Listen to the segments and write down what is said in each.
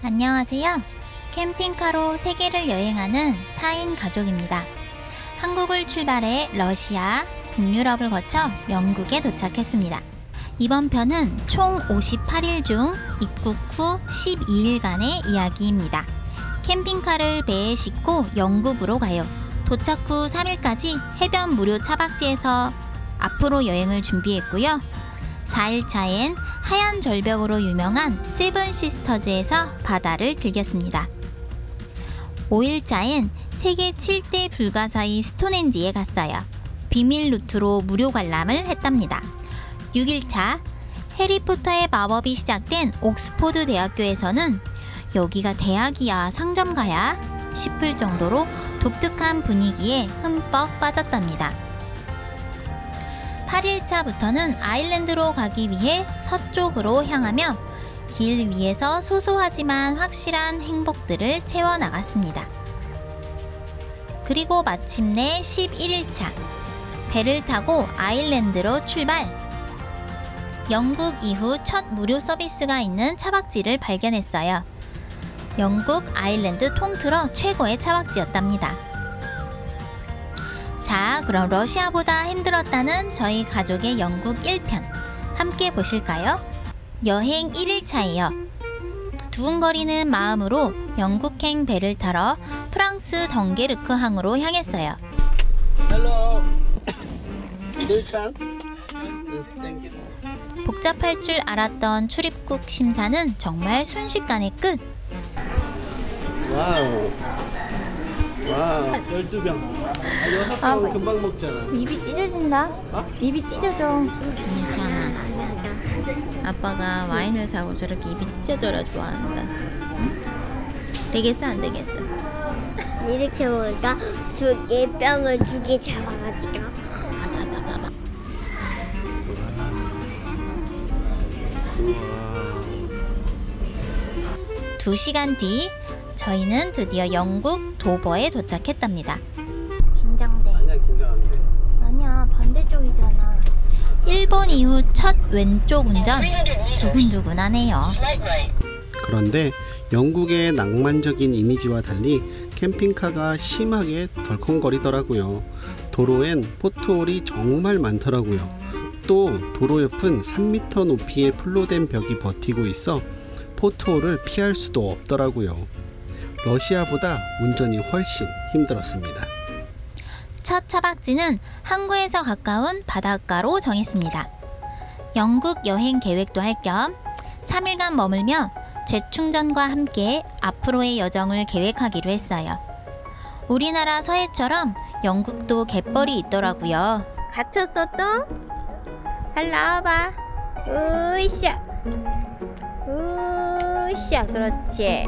안녕하세요. 캠핑카로 세계를 여행하는 4인 가족입니다. 한국을 출발해 러시아, 북유럽을 거쳐 영국에 도착했습니다. 이번 편은 총 58일 중 입국 후 12일간의 이야기입니다. 캠핑카를 배에 싣고 영국으로 가요. 도착 후 3일까지 해변 무료 차박지에서 앞으로 여행을 준비했고요. 4일차엔 하얀 절벽으로 유명한 세븐 시스터즈에서 바다를 즐겼습니다. 5일차엔 세계 7대 불가사의 스톤헨지에 갔어요. 비밀 루트로 무료 관람을 했답니다. 6일차 해리포터의 마법이 시작된 옥스포드 대학교에서는 여기가 대학이야 상점가야 싶을 정도로 독특한 분위기에 흠뻑 빠졌답니다. 8일차부터는 아일랜드로 가기 위해 서쪽으로 향하며 길 위에서 소소하지만 확실한 행복들을 채워나갔습니다. 그리고 마침내 11일차 배를 타고 아일랜드로 출발! 영국 이후 첫 무료 서비스가 있는 차박지를 발견했어요. 영국 아일랜드 통틀어 최고의 차박지였답니다. 자, 그럼 러시아보다 힘들었다는 저희 가족의 영국 1편 함께 보실까요? 여행 1일차예요. 두근거리는 마음으로 영국행 배를 타러 프랑스 덩게르크 항으로 향했어요. Hello. 1차. Thank you. 복잡할 줄 알았던 출입국 심사는 정말 순식간에 끝! 와우. 와, 12병. 6병 금방 먹잖아. 입이 찢어진다. 어? 입이 찢어져. 괜찮아. 아빠가 와인을 사고 저렇게 입이 찢어져라 좋아한다. 응? 되겠어 안 되겠어? 이렇게 먹으니까 병을 2개 잡아가지고 2시간 뒤 저희는 드디어 영국 도버에 도착했답니다. 긴장돼. 아니야, 긴장 안 돼. 아니야, 반대쪽이잖아. 일본 이후 첫 왼쪽 운전 두근두근하네요. 그런데 영국의 낭만적인 이미지와 달리 캠핑카가 심하게 덜컹거리더라고요. 도로엔 포트홀이 정말 많더라고요. 또 도로 옆은 3m 높이의 풀로된 벽이 버티고 있어 포트홀을 피할 수도 없더라고요. 러시아보다 운전이 훨씬 힘들었습니다. 첫 차박지는 항구에서 가까운 바닷가로 정했습니다. 영국 여행 계획도 할 겸 3일간 머물며 재충전과 함께 앞으로의 여정을 계획하기로 했어요. 우리나라 서해처럼 영국도 갯벌이 있더라고요. 갇혔어 또? 잘 나와봐. 으쌰. 으쌰. 그렇지.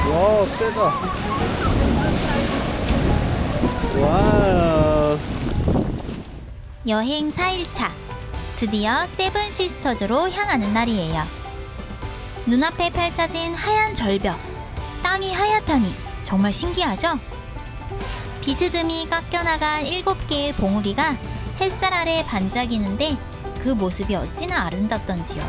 와, 세다. 와. 여행 4일차. 드디어 세븐 시스터즈로 향하는 날이에요. 눈앞에 펼쳐진 하얀 절벽. 땅이 하얗다니 정말 신기하죠? 비스듬히 깎여나간 7개의 봉우리가 햇살 아래 반짝이는데 그 모습이 어찌나 아름답던지요.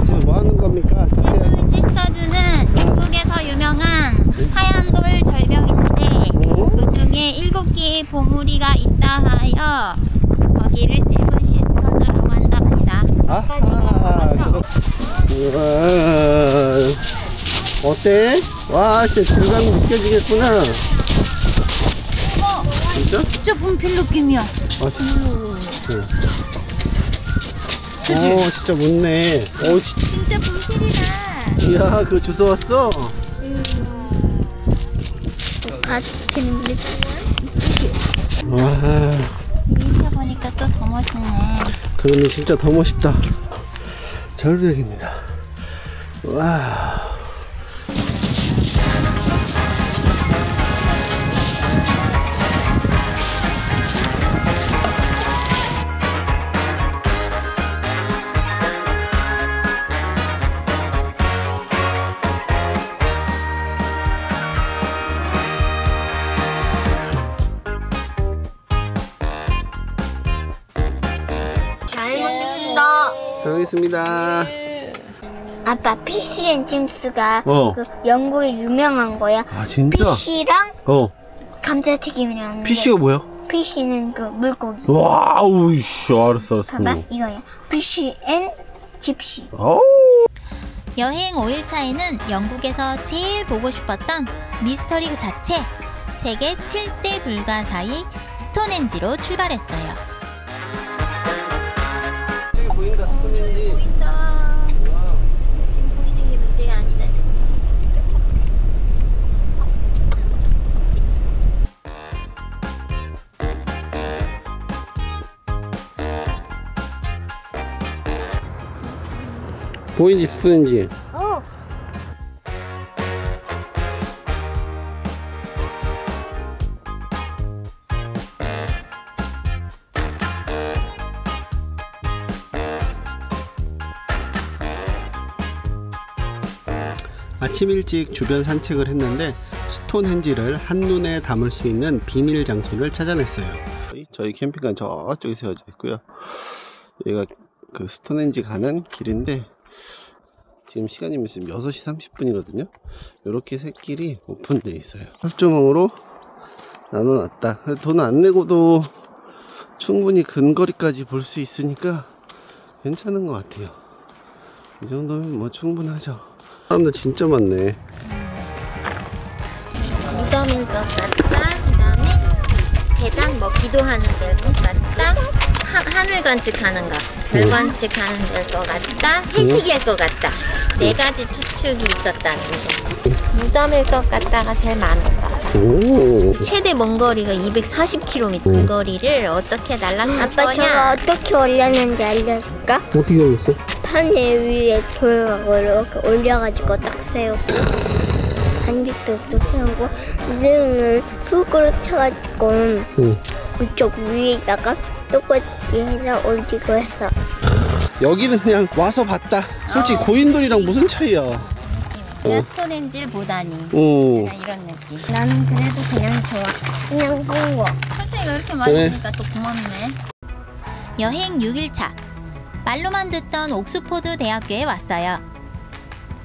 지금 뭐 하는 겁니까? 세븐 시스터즈는 영국에서 유명한 하얀 돌 절벽인데 그 중에 7개의 봉우리가 있다 하여 거기를 세븐 시스터즈라고 한답니다. 아하, 우와. 어때? 와, 진짜 질감이 느껴지겠구나. 진짜? 진짜 분필 느낌이야. 아, 진짜. 진짜 묻네. 진짜 분필이다. 이야, 그거 주워 왔어? 같은 와, 위에서 보니까 또 더 멋있네. 그러면 진짜 더 멋있다. 절벽입니다. 와. 가보겠습니다. 아빠 피시앤칩스가 어. 그 영국에 유명한 거야. 아 진짜? 피시랑 감자튀김이랑. 피쉬가 뭐야? 피시는 그 물고기. 와우, 씨, 알았어. 봐봐 이거야. 피시앤칩스. 여행 5일차에는 영국에서 제일 보고 싶었던 미스터리 그 자체 세계 7대 불가사의 스톤헨지로 출발했어요. 저기 보인다, 스톤헨지. 보인다. 지금 보이는 게 문제가 아니다. 보이지, 스톤헨지. 아침 일찍 주변 산책을 했는데 스톤헨지를 한눈에 담을 수 있는 비밀 장소를 찾아냈어요. 저희 캠핑카는 저쪽에 세워져 있고요. 여기가 그 스톤헨지 가는 길인데 지금 시간이 지금 6시 30분이거든요. 이렇게 샛길이 오픈되어 있어요. 철조망으로 나눠놨다. 돈 안 내고도 충분히 근거리까지 볼 수 있으니까 괜찮은 것 같아요. 이 정도면 뭐 충분하죠. 사람들 진짜 많네. 무덤일 것 같다. 그 다음에 재단 뭐 기도하는 데일 것 같다. 하늘 관측하는 거, 별 관측하는 데일 것 같다. 해식일 것 같다. 네 가지 추측이 있었다는 거. 무덤일 것 같다가 제일 많은 것 같아. 최대 먼 거리가 240km. 그 거리를 어떻게 날랐을 아빠 저거 거냐? 어떻게 올렸는지 알려줄까? 어떻게 올렸어? 판 위에 돌하고 이렇게 올려가지고 딱 세우고 반대쪽도 세우고 이제는 흙으로 쳐가지고 그쪽 위에다가 똑같이 해서 올리고 해서. 여기는 그냥 와서 봤다. 솔직히 고인돌이랑 무슨 차이야. 그냥 스톤헨지를 보다니. 약간 이런 느낌. 나는 그래도 그냥 좋아. 그냥 본 거. 천천히가 이렇게 많으니까 또 고맙네. 여행 6일차. 말로만 듣던 옥스포드 대학교에 왔어요.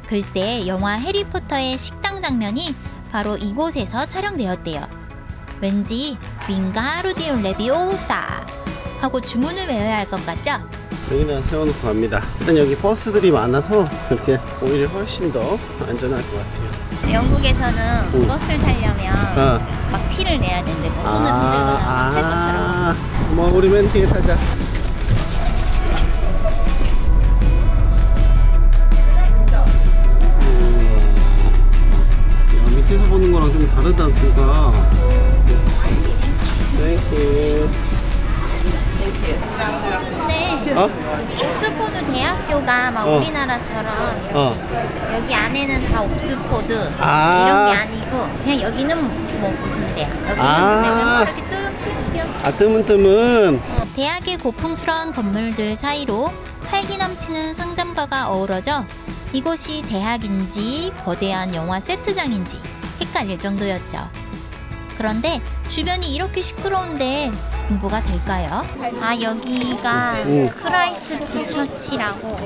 글쎄 영화 해리포터의 식당 장면이 바로 이곳에서 촬영되었대요. 왠지 윙가루디움 레비오사 하고 주문을 외워야 할 것 같죠? 여기다 세워놓고 갑니다. 일단 여기 버스들이 많아서 이렇게 오히려 훨씬 더 안전할 것 같아요. 영국에서는 버스를 타려면 막 티를 내야 된대. 뭐 손을 흔들거나 탈 것처럼. 뭐 우리 맨 뒤에 타자. 밑에서 보는 거랑 좀 다르다. 그가. 땡큐. 근데 옥스포드 대학교가 막 우리나라처럼 이렇게 여기 안에는 다 옥스포드 이런 게 아니고 그냥 여기는 뭐 무슨 대학 여기는 그냥 이렇게 뚝뚝뚝 뜨문뜨문. 대학의 고풍스러운 건물들 사이로 활기 넘치는 상점가가 어우러져 이곳이 대학인지 거대한 영화 세트장인지 헷갈릴 정도였죠. 그런데 주변이 이렇게 시끄러운데 공부가 될까요? 아 여기가 크라이스트 처치라고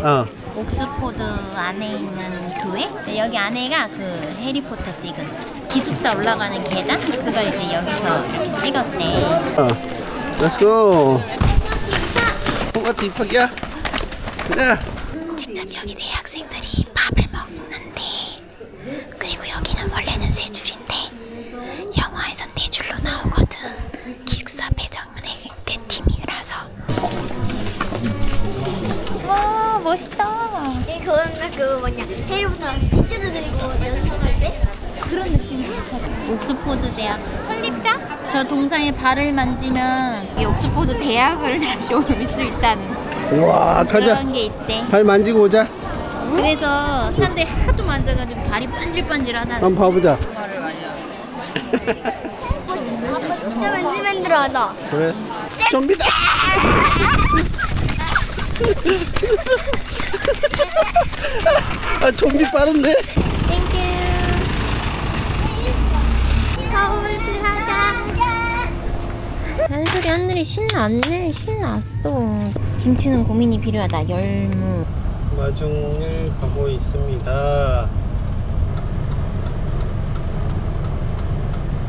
옥스포드 안에 있는 교회? 여기 안에가 그 해리포터 찍은 기숙사 올라가는 계단? 그거 이제 여기서 이렇게 찍었대. 렛츠고. 똑같이 입학이야? 그래. 직접 여기 대학생들이 밥을 먹는데 그리고 여기는 원래는 세 줄인데 영화에선 네 줄로 나오거든. 기숙사 배정은 네 팀이라서. 와 멋있다. 그거는 그 뭐냐 해리포터 핏줄을 들고 연습할 때 그런 느낌이 옥스포드 대학 설립자? 저 동상에 발을 만지면 이 옥스포드 대학을 다시 올 수 있다는 와, 가자. 그런 게 있대. 발 만지고 오자. 그래서 사람들이 하도 만져가지고 발이 반질반질하다. 한번 봐보자. 아빠 진짜 맨들맨들하다. 그래. 좀비다. 아, 좀비 빠른데? 땡큐. 서울 플라자. 한솔이 하늘이 신났네. 신났어. 김치는 고민이 필요하다. 열무. 마중을 가고 있습니다.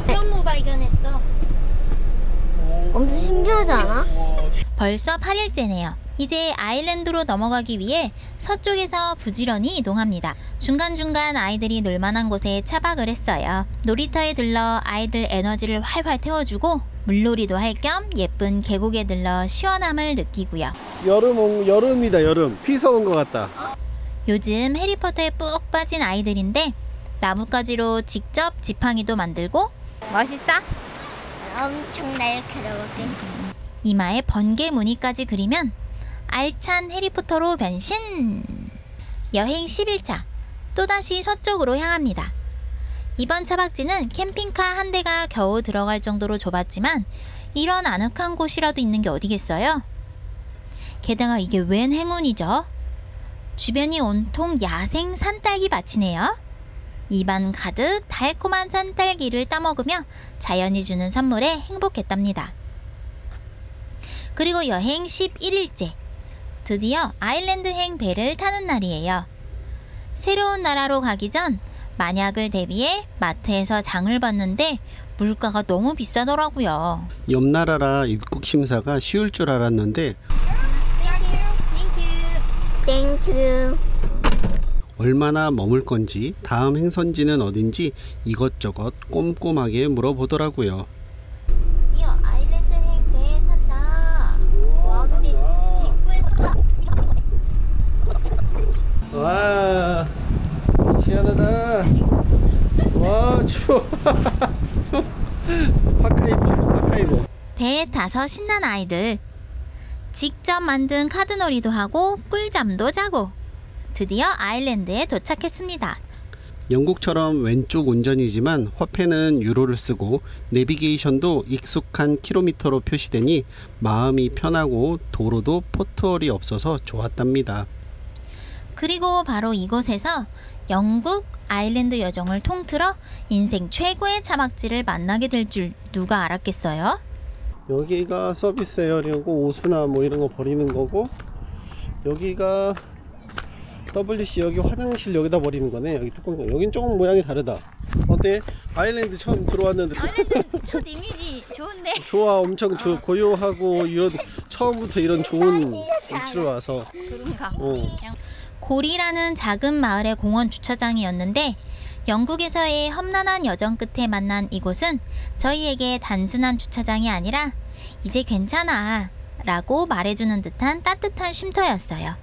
열무 발견했어. 엄청 신기하지 않아? 벌써 8일째네요. 이제 아일랜드로 넘어가기 위해 서쪽에서 부지런히 이동합니다. 중간중간 아이들이 놀만한 곳에 차박을 했어요. 놀이터에 들러 아이들 에너지를 활활 태워주고 물놀이도 할 겸 예쁜 계곡에 들러 시원함을 느끼고요. 여름이다. 여름. 피서 온 것 같다. 요즘 해리포터에 푹 빠진 아이들인데 나뭇가지로 직접 지팡이도 만들고 멋있어? 엄청 날카로웠게. 이마에 번개 무늬까지 그리면 알찬 해리포터로 변신! 여행 11차 또다시 서쪽으로 향합니다. 이번 차박지는 캠핑카 한 대가 겨우 들어갈 정도로 좁았지만 이런 아늑한 곳이라도 있는 게 어디겠어요? 게다가 이게 웬 행운이죠? 주변이 온통 야생 산딸기 밭이네요. 입안 가득 달콤한 산딸기를 따먹으며 자연이 주는 선물에 행복했답니다. 그리고 여행 11일째. 드디어 아일랜드행 배를 타는 날이에요. 새로운 나라로 가기 전 만약을 대비해 마트에서 장을 봤는데 물가가 너무 비싸더라고요. 옆 나라라 입국 심사가 쉬울 줄 알았는데 땡큐. 얼마나 머물 건지 다음 행선지는 어딘지 이것저것 꼼꼼하게 물어보더라고요. 드디어 아일랜드행 배에 탄다. 와, 근데 입구에 와 시원하다. 와 추워. 파카 입어. 배에 타서 신난 아이들. 직접 만든 카드놀이도 하고 꿀잠도 자고 드디어 아일랜드에 도착했습니다. 영국처럼 왼쪽 운전이지만 화폐는 유로를 쓰고 내비게이션도 익숙한 킬로미터로 표시되니 마음이 편하고 도로도 포트홀이 없어서 좋았답니다. 그리고 바로 이곳에서 영국 아일랜드 여정을 통틀어 인생 최고의 차박지를 만나게 될 줄 누가 알았겠어요? 여기가 서비스 에어리고 옷이나 뭐 이런 거 버리는 거고, 여기가 WC, 여기 화장실 여기다 버리는 거네. 여기 뚜껑. 여긴 조금 모양이 다르다. 어때? 아일랜드 처음 들어왔는데 아일랜드 첫 이미지 좋은데? 좋아. 엄청 고요하고 이런 처음부터 이런 좋은 위치로 와서. 그런가? 고리라는 작은 마을의 공원 주차장이었는데 영국에서의 험난한 여정 끝에 만난 이곳은 저희에게 단순한 주차장이 아니라 이제 괜찮아 라고 말해주는 듯한 따뜻한 쉼터였어요.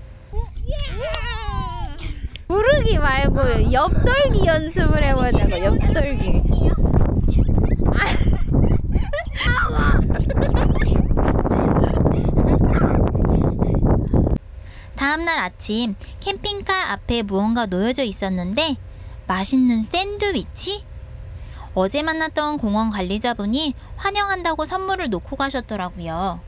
부르기 말고 옆돌기 연습을 해보자고. 옆돌기. 다음날 아침 캠핑카 앞에 무언가 놓여져 있었는데 맛있는 샌드위치? 어제 만났던 공원 관리자분이 환영한다고 선물을 놓고 가셨더라고요.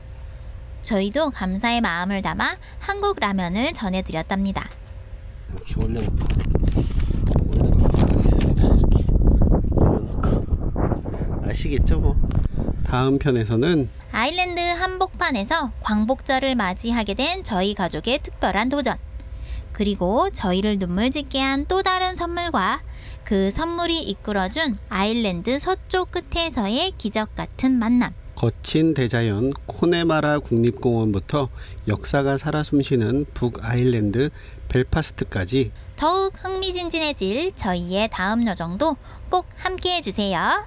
저희도 감사의 마음을 담아 한국 라면을 전해드렸답니다. 이렇게 올려놓고 가겠습니다. 이렇게 올려놓고. 아시겠죠 뭐. 다음 편에서는 아일랜드 한복판에서 광복절을 맞이하게 된 저희 가족의 특별한 도전, 그리고 저희를 눈물 짓게 한 또 다른 선물과 그 선물이 이끌어준 아일랜드 서쪽 끝에서의 기적 같은 만남. 거친 대자연 코네마라 국립공원부터 역사가 살아 숨쉬는 북아일랜드 벨파스트까지 더욱 흥미진진해질 저희의 다음 여정도 꼭 함께 해주세요.